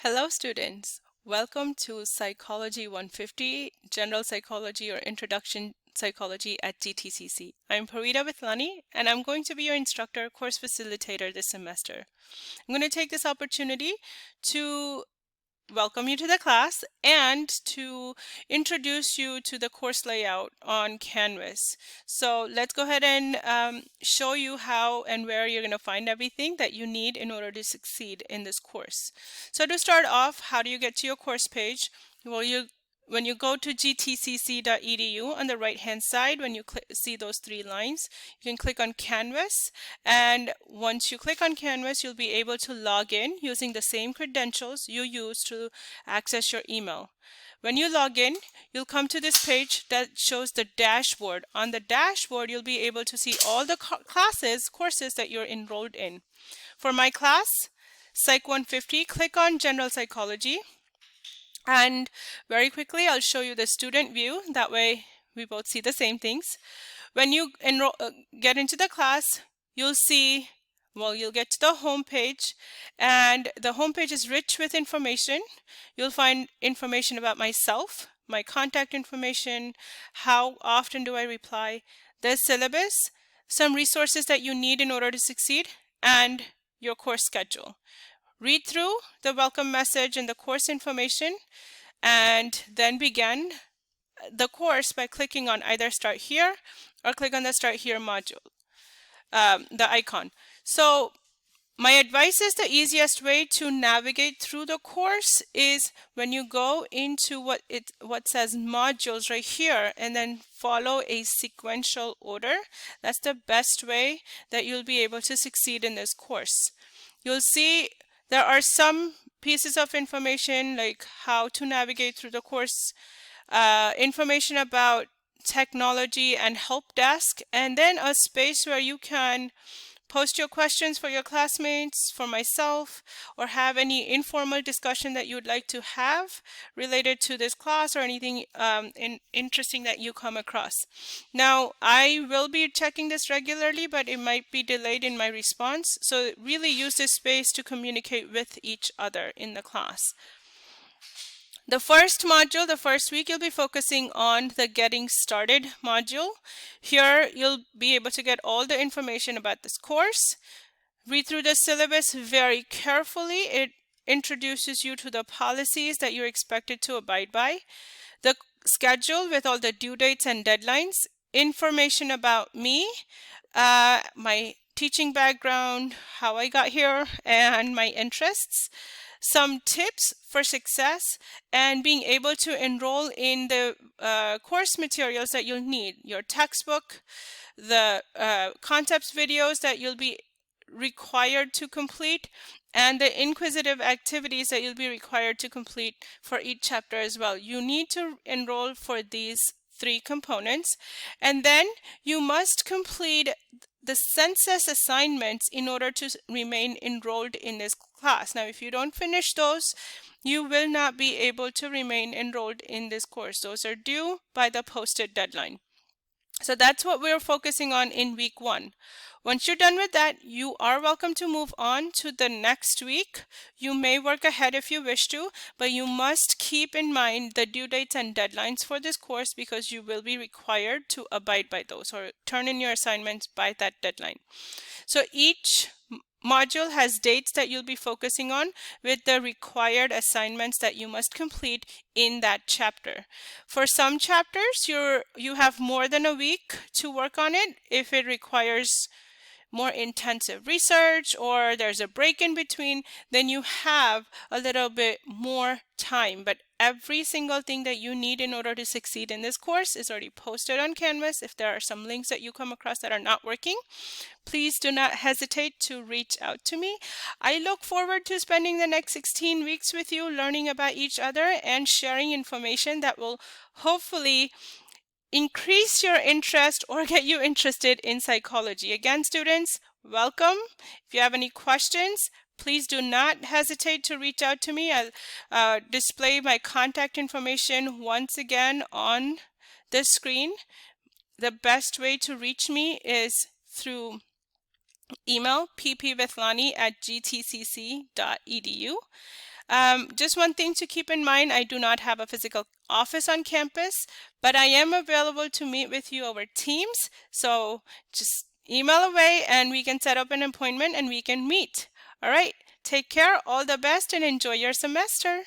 Hello students, welcome to Psychology 150, General Psychology or Introduction Psychology at GTCC. I'm Parita Vithlani and I'm going to be your instructor, course facilitator this semester. I'm going to take this opportunity to welcome you to the class and to introduce you to the course layout on Canvas. So let's go ahead and show you how and where you're going to find everything that you need in order to succeed in this course. So to start off, how do you get to your course page? Well, when you go to gtcc.edu on the right hand side, when you see those three lines, you can click on Canvas, and once you click on Canvas, you'll be able to log in using the same credentials you use to access your email. When you log in, you'll come to this page that shows the dashboard. On the dashboard, you'll be able to see all the courses that you're enrolled in. For my class, Psych 150, click on General Psychology. And very quickly, I'll show you the student view. That way, we both see the same things. When you get into the class, you'll see, well, you'll get to the home page, and the home page is rich with information. You'll find information about myself, my contact information, how often do I reply, the syllabus, some resources that you need in order to succeed, and your course schedule. Read through the welcome message and the course information, and then begin the course by clicking on either Start Here or click on the Start Here module, the icon. So my advice is the easiest way to navigate through the course is when you go into what says modules right here and then follow a sequential order. That's the best way that you'll be able to succeed in this course. You'll see there are some pieces of information like how to navigate through the course, information about technology and help desk, and then a space where you can post your questions for your classmates, for myself, or have any informal discussion that you would like to have related to this class or anything interesting that you come across. Now, I will be checking this regularly, but it might be delayed in my response. So really use this space to communicate with each other in the class. The first module, the first week, you'll be focusing on the Getting Started module. Here, you'll be able to get all the information about this course. Read through the syllabus very carefully. It introduces you to the policies that you're expected to abide by. The schedule with all the due dates and deadlines. Information about me, my teaching background, how I got here, and my interests. Some tips for success and being able to enroll in the course materials that you'll need, your textbook, the concepts videos that you'll be required to complete, and the inquisitive activities that you'll be required to complete for each chapter as well. You need to enroll for these three components, and then you must complete the census assignments in order to remain enrolled in this class. Now, if you don't finish those, you will not be able to remain enrolled in this course. Those are due by the posted deadline. So that's what we're focusing on in week 1. Once you're done with that, you are welcome to move on to the next week. You may work ahead if you wish to, but you must keep in mind the due dates and deadlines for this course because you will be required to abide by those or turn in your assignments by that deadline. So each module has dates that you'll be focusing on with the required assignments that you must complete in that chapter. For some chapters, you have more than a week to work on it if it requires more intensive research or there's a break in between, then you have a little bit more time. But every single thing that you need in order to succeed in this course is already posted on Canvas. If there are some links that you come across that are not working, please do not hesitate to reach out to me. I look forward to spending the next 16 weeks with you, learning about each other and sharing information that will hopefully increase your interest or get you interested in psychology. Again, students, welcome. If you have any questions, please do not hesitate to reach out to me. I'll display my contact information once again on the screen. The best way to reach me is through email, ppvithlani@gtcc.edu. Just one thing to keep in mind, I do not have a physical office on campus, but I am available to meet with you over Teams. So just email away and we can set up an appointment and we can meet. All right, take care, all the best, and enjoy your semester.